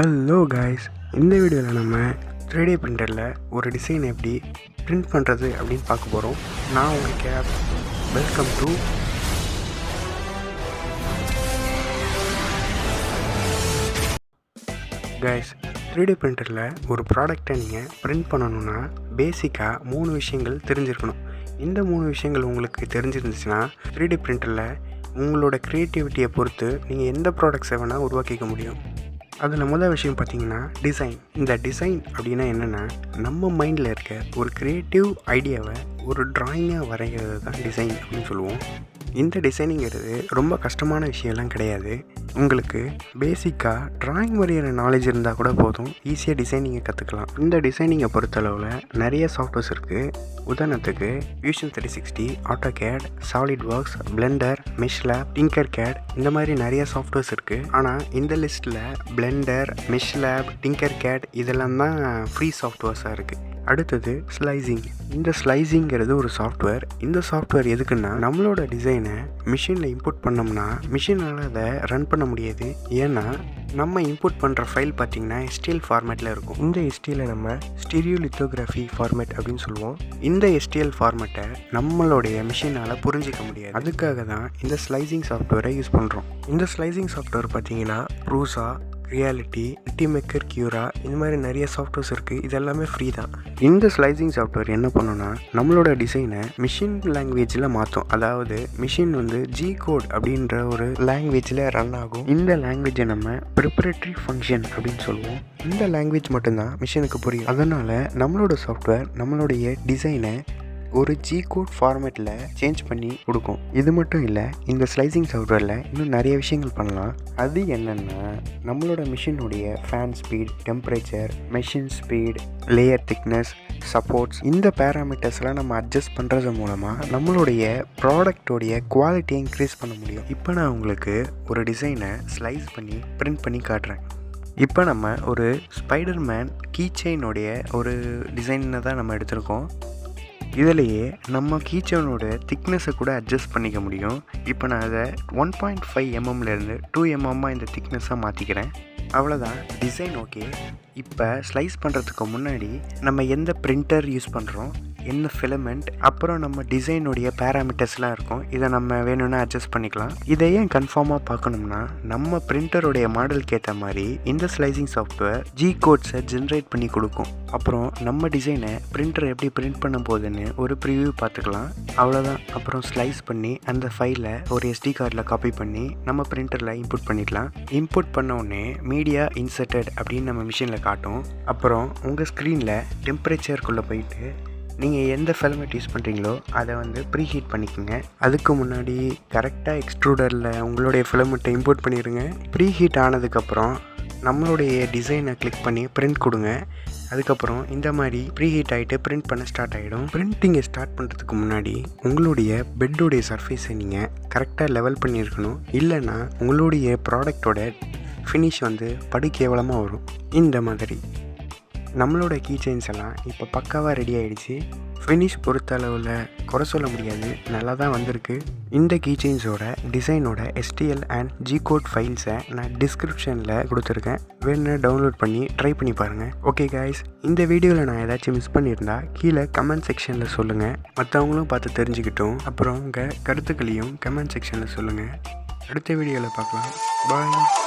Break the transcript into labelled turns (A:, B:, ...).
A: Hello guys, இந்த வீடியோவில் நம்ம 3D பிரிண்டரில் ஒரு டிசைன் எப்படி பிரிண்ட் பண்ணுறது அப்படின்னு பார்க்க போகிறோம். நான் உங்கள் கேப். Welcome to guys. 3D பிரிண்டரில் ஒரு ப்ராடக்டை நீங்கள் பிரிண்ட் பண்ணணுன்னா பேசிக்காக 3 விஷயங்கள் தெரிஞ்சிருக்கணும். இந்த 3 விஷயங்கள் உங்களுக்கு தெரிஞ்சிருந்துச்சுன்னா 3D பிரிண்டரில் உங்களோட க்ரியேட்டிவிட்டியை பொறுத்து நீங்கள் எந்த ப்ராடக்ட்ஸை வேணால் உருவாக்கிக்க முடியும். அதில் முதல் விஷயம் பார்த்திங்கன்னா டிசைன். இந்த டிசைன் அப்படின்னா என்னென்னா, நம்ம மைண்டில் இருக்க ஒரு க்ரியேட்டிவ் ஐடியாவை ஒரு ட்ராயிங்காக வரைகிறது தான் டிசைன் அப்படின்னு சொல்லுவோம். இந்த டிசைனிங்கிறது ரொம்ப கஷ்டமான விஷயம்லாம் கிடையாது. உங்களுக்கு பேசிக்காக ட்ராயிங் வரைகிற நாலேஜ் இருந்தால் கூட போதும், ஈஸியாக டிசைனிங்கை கற்றுக்கலாம். இந்த டிசைனிங்கை பொறுத்தளவில் நிறைய சாஃப்ட்வேர்ஸ் இருக்குது. உதாரணத்துக்கு வியூஷன் 360, autocad, solidworks, blender, meshlab, tinkercad, இந்த மாதிரி நிறைய சாஃப்ட்வேர்ஸ் இருக்குது. ஆனால் இந்த லிஸ்ட்டில் blender, meshlab, tinkercad இதெல்லாம் தான் ஃப்ரீ சாஃப்ட்வேர்ஸாக இருக்குது. அடுத்தது ஸ்லைசிங். இந்த ஸ்லைசிங்கிறது ஒரு சாஃப்ட்வேர். இந்த சாஃப்ட்வேர் எதுக்குன்னா, நம்மளோட டிசைனை மிஷினில் இன்புட் பண்ணோம்னா மிஷினால் அதை ரன் பண்ண முடியாது. ஏன்னா நம்ம இன்புட் பண்ணுற ஃபைல் பார்த்திங்கன்னா STL ஃபார்மேட்டில் இருக்கும். இந்த STL நம்ம ஸ்டீரியோலித்தோகிராஃபி ஃபார்மேட் அப்படின்னு சொல்லுவோம். இந்த STL ஃபார்மேட்டை நம்மளுடைய மிஷினால் புரிஞ்சிக்க முடியாது. அதுக்காக தான் இந்த ஸ்லைசிங் சாஃப்ட்வேரை யூஸ் பண்ணுறோம். இந்த ஸ்லைசிங் சாஃப்ட்வேர் பார்த்திங்கன்னா ப்ரூசா, ரியாலிட்டி, மேக்கர், கியூரா, இந்த மாதிரி நிறைய சாஃப்ட்வேர்ஸ் இருக்குது. இது எல்லாமே ஃப்ரீ தான். இந்த ஸ்லைசிங் சாஃப்ட்வேர் என்ன பண்ணுன்னா, நம்மளோட டிசைனை மிஷின் லாங்குவேஜில் மாற்றும். அதாவது மிஷின் G கோட் அப்படின்ற ஒரு லாங்குவேஜில் ரன் ஆகும். இந்த லாங்குவேஜை நம்ம ப்ரிப்பரேட்டரி ஃபங்க்ஷன் அப்படின்னு சொல்லுவோம். இந்த லாங்குவேஜ் மட்டும்தான் மிஷினுக்கு புரியும். அதனால் நம்மளோட சாஃப்ட்வேர் நம்மளுடைய டிசைனை ஒரு G கோட் ஃபார்மேட்டில் சேஞ்ச் பண்ணி கொடுக்கும். இது மட்டும் இல்லை, இந்த ஸ்லைசிங் சாஃப்ட்வேரில் இன்னும் நிறைய விஷயங்கள் பண்ணலாம். அது என்னென்னா, நம்மளோட மிஷினுடைய fan speed, temperature, machine speed, layer thickness, supports, இந்த பேராமீட்டர்ஸ்லாம் நம்ம அட்ஜஸ்ட் பண்ணுறது மூலமாக நம்மளுடைய ப்ராடக்டோடைய குவாலிட்டியை இன்க்ரீஸ் பண்ண முடியும். இப்போ நான் உங்களுக்கு ஒரு டிசைனை ஸ்லைஸ் பண்ணி பிரிண்ட் பண்ணி காட்டுறேன். இப்போ நம்ம ஒரு ஸ்பைடர்மேன் கீச்செயினுடைய ஒரு டிசைனை தான் நம்ம எடுத்திருக்கோம். இதிலேயே நம்ம கீச்செயினோட திக்னஸை கூட அட்ஜஸ்ட் பண்ணிக்க முடியும். இப்போ நான் அதை 1.5 mmலேருந்து 2 mm இந்த திக்னஸாக மாற்றிக்கிறேன். அவ்வளோதான், டிசைன் ஓகே. இப்போ ஸ்லைஸ் பண்ணுறதுக்கு முன்னாடி நம்ம எந்த பிரிண்டர் யூஸ் பண்ணுறோம், என்ன ஃபிலமெண்ட், அப்புறம் நம்ம டிசைனுடைய பேராமீட்டர்ஸ்லாம் இருக்கும். இதை நம்ம வேணும்னா அட்ஜஸ்ட் பண்ணிக்கலாம். இதை ஏன் கன்ஃபார்மாக பார்க்கணும்னா, நம்ம பிரிண்டருடைய மாடலுக்கு ஏற்ற மாதிரி இந்த ஸ்லைசிங் சாஃப்ட்வேர் G கோட்ஸை ஜென்ரேட் பண்ணி கொடுக்கும். அப்புறம் நம்ம டிசைனை பிரிண்டர் எப்படி பிரிண்ட் பண்ண போகுதுன்னு ஒரு ப்ரிவியூ பார்த்துக்கலாம். அவ்வளோதான். அப்புறம் ஸ்லைஸ் பண்ணி அந்த ஃபைலை ஒரு SD கார்டில் காப்பி பண்ணி நம்ம பிரிண்டரில் இன்புட் பண்ணிக்கலாம். இன்புட் பண்ண உடனே மீடியா இன்சர்ட்டட் அப்படின்னு நம்ம மிஷினில் காட்டும். அப்புறம் உங்கள் ஸ்க்ரீனில் டெம்பரேச்சருக்குள்ளே போயிட்டு நீங்கள் எந்த ஃபிலமெண்ட் யூஸ் பண்ணுறீங்களோ அதை ப்ரீ ஹீட் பண்ணிக்கோங்க. அதுக்கு முன்னாடி கரெக்டாக எக்ஸ்ட்ரூடரில் உங்களுடைய ஃபிலமெண்ட்டை இம்போர்ட் பண்ணிடுங்க. ப்ரீ ஹீட் ஆனதுக்கப்புறம் நம்மளுடைய டிசைனை கிளிக் பண்ணி பிரிண்ட் கொடுங்க. அதுக்கப்புறம் இந்த மாதிரி ப்ரீ ஹீட் ஆகிட்டு பிரிண்ட் பண்ண ஸ்டார்ட் ஆகிடும். பிரிண்டிங்கை ஸ்டார்ட் பண்ணுறதுக்கு முன்னாடி உங்களுடைய பெட்டோடைய சர்ஃபேஸை நீங்கள் கரெக்டாக லெவல் பண்ணியிருக்கணும். இல்லைன்னா உங்களுடைய ப்ராடக்டோட ஃபினிஷ் படு கேவலமாக வரும். இந்த மாதிரி நம்மளோட கீ செயின்ஸ் எல்லாம் இப்போ பக்காவாக ரெடி ஆகிடுச்சு. ஃபினிஷ் பொறுத்த அளவில் குறை சொல்ல முடியாது, நல்லா தான் வந்திருக்கு. இந்த கீ செயின்ஸோட டிசைனோட STL அண்ட் G கோட் ஃபைல்ஸை நான் டிஸ்கிரிப்ஷனில் கொடுத்துருக்கேன். வேணும்னா டவுன்லோட் பண்ணி ட்ரை பண்ணி பாருங்கள். ஓகே காய்ஸ், இந்த வீடியோவில் நான் ஏதாச்சும் மிஸ் பண்ணியிருந்தா கீழே கமெண்ட் செக்ஷனில் சொல்லுங்கள். மற்றவங்களும் பார்த்து தெரிஞ்சுக்கிட்டோம். அப்புறம் உங்கள் கருத்துக்களையும் கமெண்ட் செக்ஷனில் சொல்லுங்கள். அடுத்த வீடியோவில் பார்க்கலாம். பாய்.